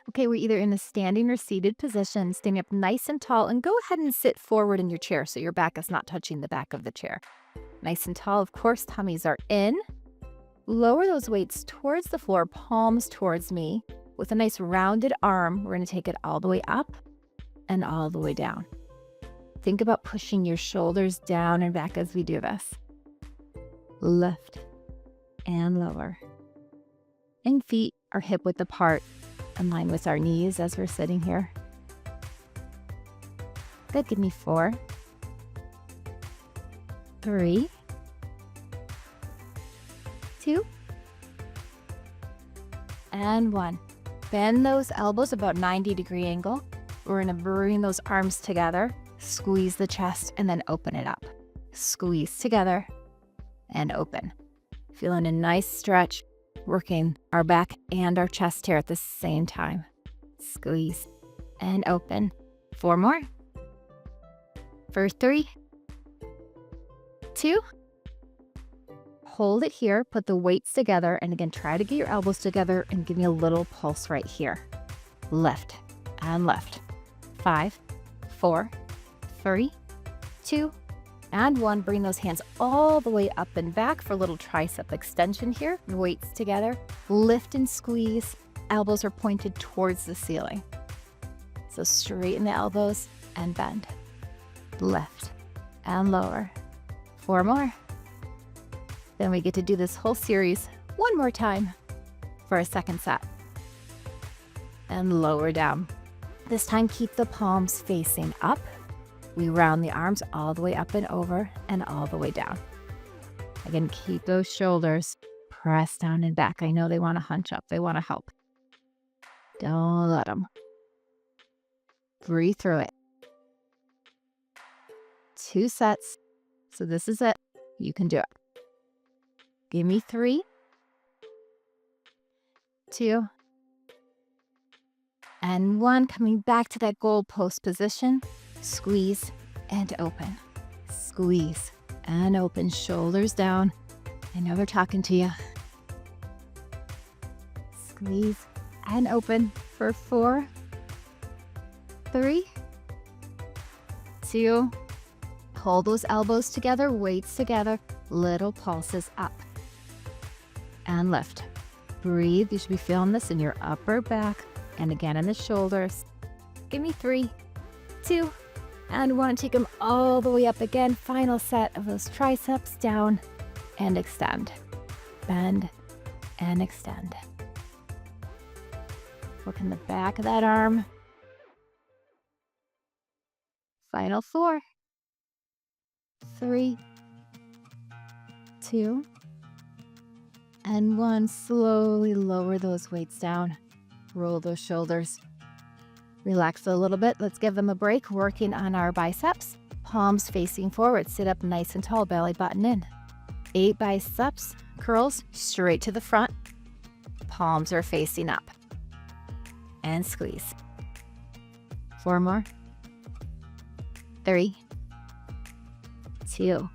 Okay, we're either in a standing or seated position, standing up nice and tall, and go ahead and sit forward in your chair so your back is not touching the back of the chair. Nice and tall, of course, tummies are in. Lower those weights towards the floor, palms towards me. With a nice rounded arm, we're gonna take it all the way up and all the way down. Think about pushing your shoulders down and back as we do this. Lift and lower. And feet are hip width apart, in line with our knees as we're sitting here. Good, give me 4, 3, 2, and 1. Bend those elbows about 90-degree angle. We're gonna bring those arms together, squeeze the chest, and then open it up. Squeeze together and open. Feeling a nice stretch, working our back and our chest here at the same time. Squeeze and open. 4 more. For 3, 2, hold it here, put the weights together, and again, try to get your elbows together and give me a little pulse right here. Lift and lift. 5, 4, 3, 2, and 1. Bring those hands all the way up and back for a little tricep extension here. Weights together, lift and squeeze. Elbows are pointed towards the ceiling. So straighten the elbows and bend. Lift and lower. 4 more. Then we get to do this whole series one more time for a second set. And lower down. This time, keep the palms facing up. We round the arms all the way up and over and all the way down. Again, keep those shoulders pressed down and back. I know they want to hunch up. They want to help. Don't let them. Breathe through it. 2 sets. So this is it. You can do it. Give me 3, 2, and 1. Coming back to that goal post position. Squeeze and open. Squeeze and open. Shoulders down. I know they're talking to you. Squeeze and open for 4, 3, 2. Hold those elbows together, weights together, little pulses up. And lift. Breathe. You should be feeling this in your upper back and again in the shoulders. Give me 3, 2, and 1. Take them all the way up again. Final set of those triceps down and extend. Bend and extend. Work in the back of that arm. Final 4, 3, 2, and 1. Slowly lower those weights down. Roll those shoulders. Relax a little bit. Let's give them a break. Working on our biceps. Palms facing forward. Sit up nice and tall. Belly button in. 8 biceps curls straight to the front. Palms are facing up. And squeeze. 4 more. 3, 2.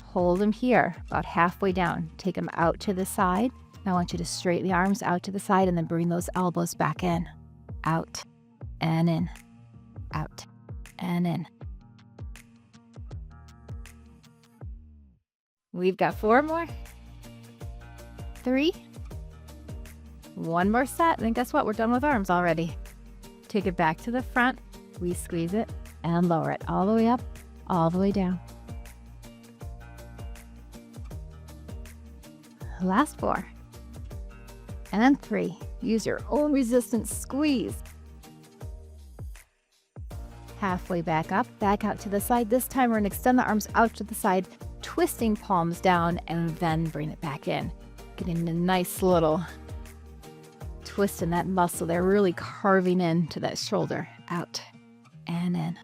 Hold them here, about halfway down. Take them out to the side. Now I want you to straighten the arms out to the side and then bring those elbows back in. Out and in. Out and in. We've got 4 more. 3. 1 more set. And then guess what? We're done with arms already. Take it back to the front. We squeeze it and lower it all the way up, all the way down. Last 4. And then 3. Use your own resistance. Squeeze. Halfway back up, back out to the side. This time we're going to extend the arms out to the side, twisting palms down, and then bring it back in. Getting a nice little twist in that muscle there, really carving into that shoulder. Out and in.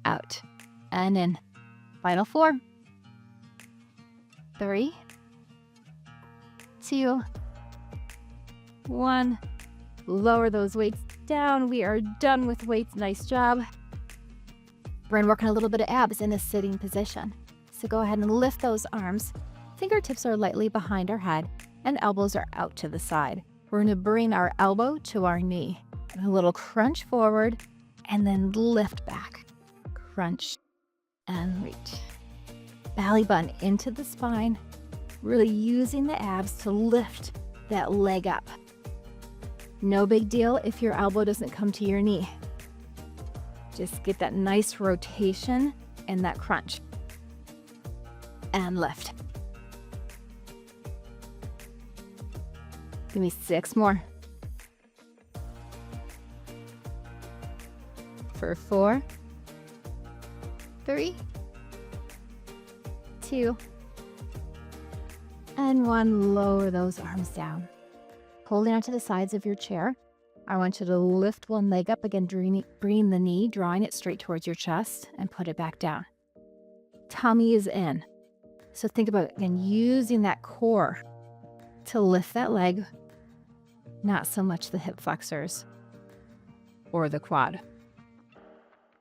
Out and in. Final 4, 3, 2, 1. Lower those weights down. We are done with weights. Nice job. We're going to work on a little bit of abs in a sitting position. So go ahead and lift those arms. Fingertips are lightly behind our head and elbows are out to the side. We're gonna bring our elbow to our knee. A little crunch forward and then lift back. Crunch and reach. Belly button into the spine, really using the abs to lift that leg up. No big deal if your elbow doesn't come to your knee. Just get that nice rotation and that crunch. And lift. Give me 6 more. For 4, 3, 2, and 1. Lower those arms down. Holding onto the sides of your chair. I want you to lift one leg up again, bringing the knee, drawing it straight towards your chest, and put it back down. Tummy is in. So think about, again, using that core to lift that leg, not so much the hip flexors or the quad.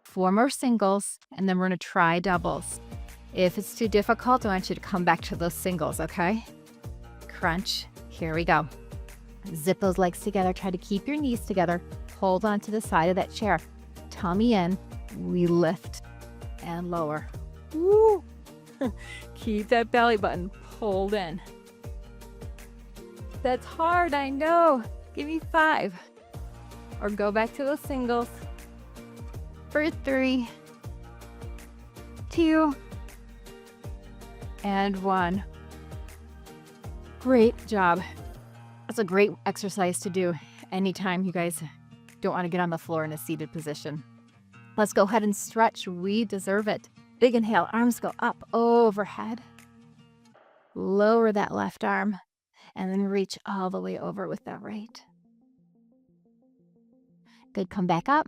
4 more singles, and then we're gonna try doubles. If it's too difficult, I want you to come back to those singles, okay? Crunch, here we go. Zip those legs together, try to keep your knees together. Hold on to the side of that chair. Tummy in, we lift and lower. Woo! Keep that belly button pulled in. That's hard, I know. Give me 5. Or go back to those singles. For 3, 2, and 1. Great job. That's a great exercise to do anytime you guys don't want to get on the floor in a seated position. Let's go ahead and stretch. We deserve it. Big inhale, arms go up overhead. Lower that left arm and then reach all the way over with that right. Good, come back up.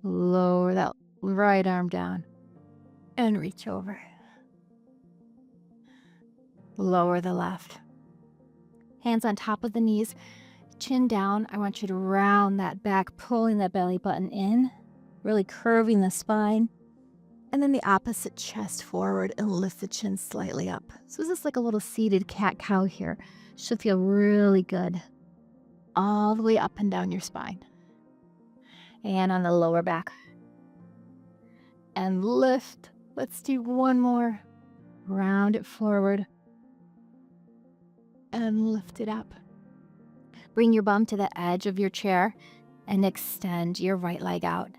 Lower that right arm down and reach over. Lower the left. Hands on top of the knees, chin down. I want you to round that back, pulling that belly button in, really curving the spine. And then the opposite, chest forward and lift the chin slightly up. So this is like a little seated cat-cow here. Should feel really good. All the way up and down your spine. And on the lower back. And lift. Let's do 1 more. Round it forward. And lift it up. Bring your bum to the edge of your chair and extend your right leg out.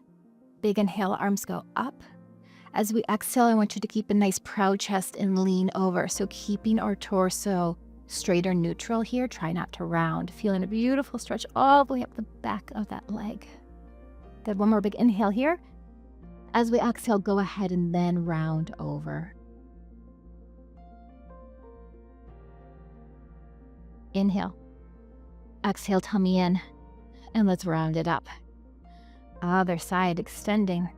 Big inhale, arms go up. As we exhale, I want you to keep a nice proud chest and lean over. So keeping our torso straight or neutral here. Try not to round. Feeling a beautiful stretch all the way up the back of that leg. Good, 1 more big inhale here. As we exhale, go ahead and then round over. Inhale. Exhale, tummy in. And let's round it up. Other side, extending.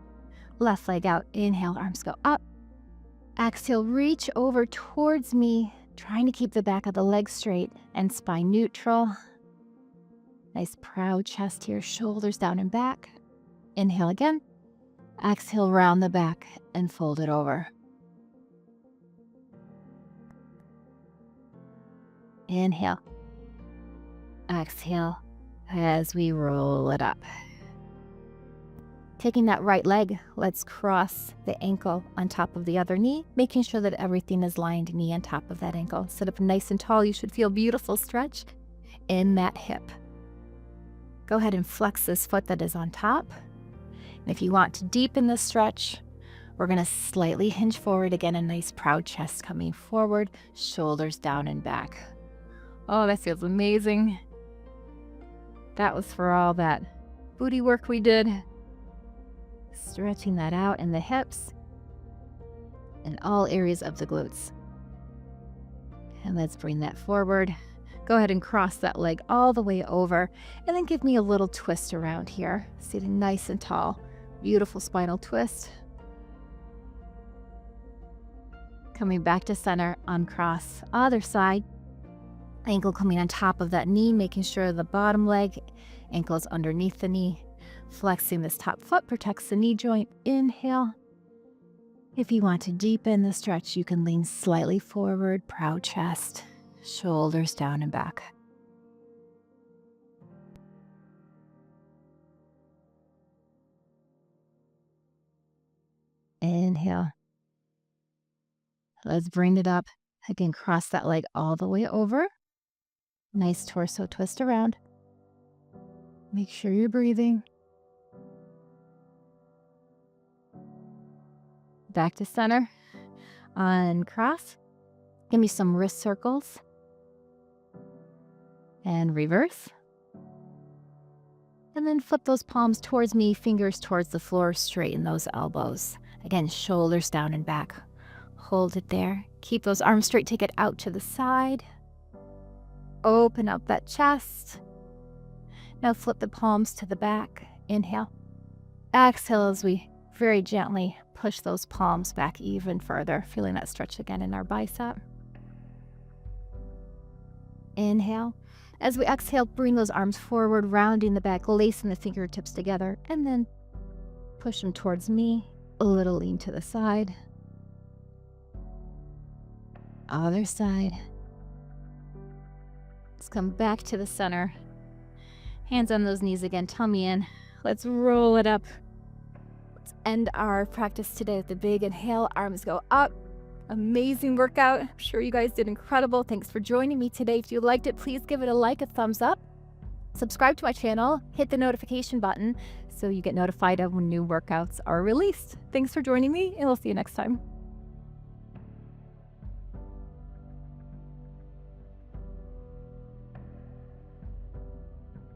Left leg out. Inhale, arms go up. Exhale, reach over towards me, trying to keep the back of the leg straight and spine neutral. Nice proud chest here, shoulders down and back. Inhale again. Exhale, round the back and fold it over. Inhale. Exhale as we roll it up. Taking that right leg, let's cross the ankle on top of the other knee, making sure that everything is lined knee on top of that ankle. Sit up nice and tall. You should feel beautiful stretch in that hip. Go ahead and flex this foot that is on top. And if you want to deepen the stretch, we're going to slightly hinge forward. Again, a nice proud chest coming forward, shoulders down and back. Oh, that feels amazing. That was for all that booty work we did. Stretching that out in the hips and all areas of the glutes. And let's bring that forward. Go ahead and cross that leg all the way over and then give me a little twist around here. Sitting nice and tall. Beautiful spinal twist. Coming back to center, uncross. Other side. Ankle coming on top of that knee, making sure the bottom leg, ankle's underneath the knee. Flexing this top foot protects the knee joint. Inhale. If you want to deepen the stretch, you can lean slightly forward, proud chest, shoulders down and back. Inhale. Let's bring it up. Again, cross that leg all the way over. Nice torso twist around. Make sure you're breathing. Back to center. Uncross. Give me some wrist circles. And reverse. And then flip those palms towards me, fingers towards the floor, straighten those elbows. Again, shoulders down and back. Hold it there. Keep those arms straight, take it out to the side. Open up that chest. Now flip the palms to the back. Inhale. Exhale as we very gently push those palms back even further, feeling that stretch again in our bicep. Inhale. As we exhale, bring those arms forward, rounding the back, lacing the fingertips together, and then push them towards me. A little lean to the side. Other side. Let's come back to the center. Hands on those knees again, tummy in. Let's roll it up. Let's end our practice today with the big inhale. Arms go up. Amazing workout. I'm sure you guys did incredible. Thanks for joining me today. If you liked it, please give it a like, a thumbs up. Subscribe to my channel. Hit the notification button so you get notified of when new workouts are released. Thanks for joining me, and I'll see you next time.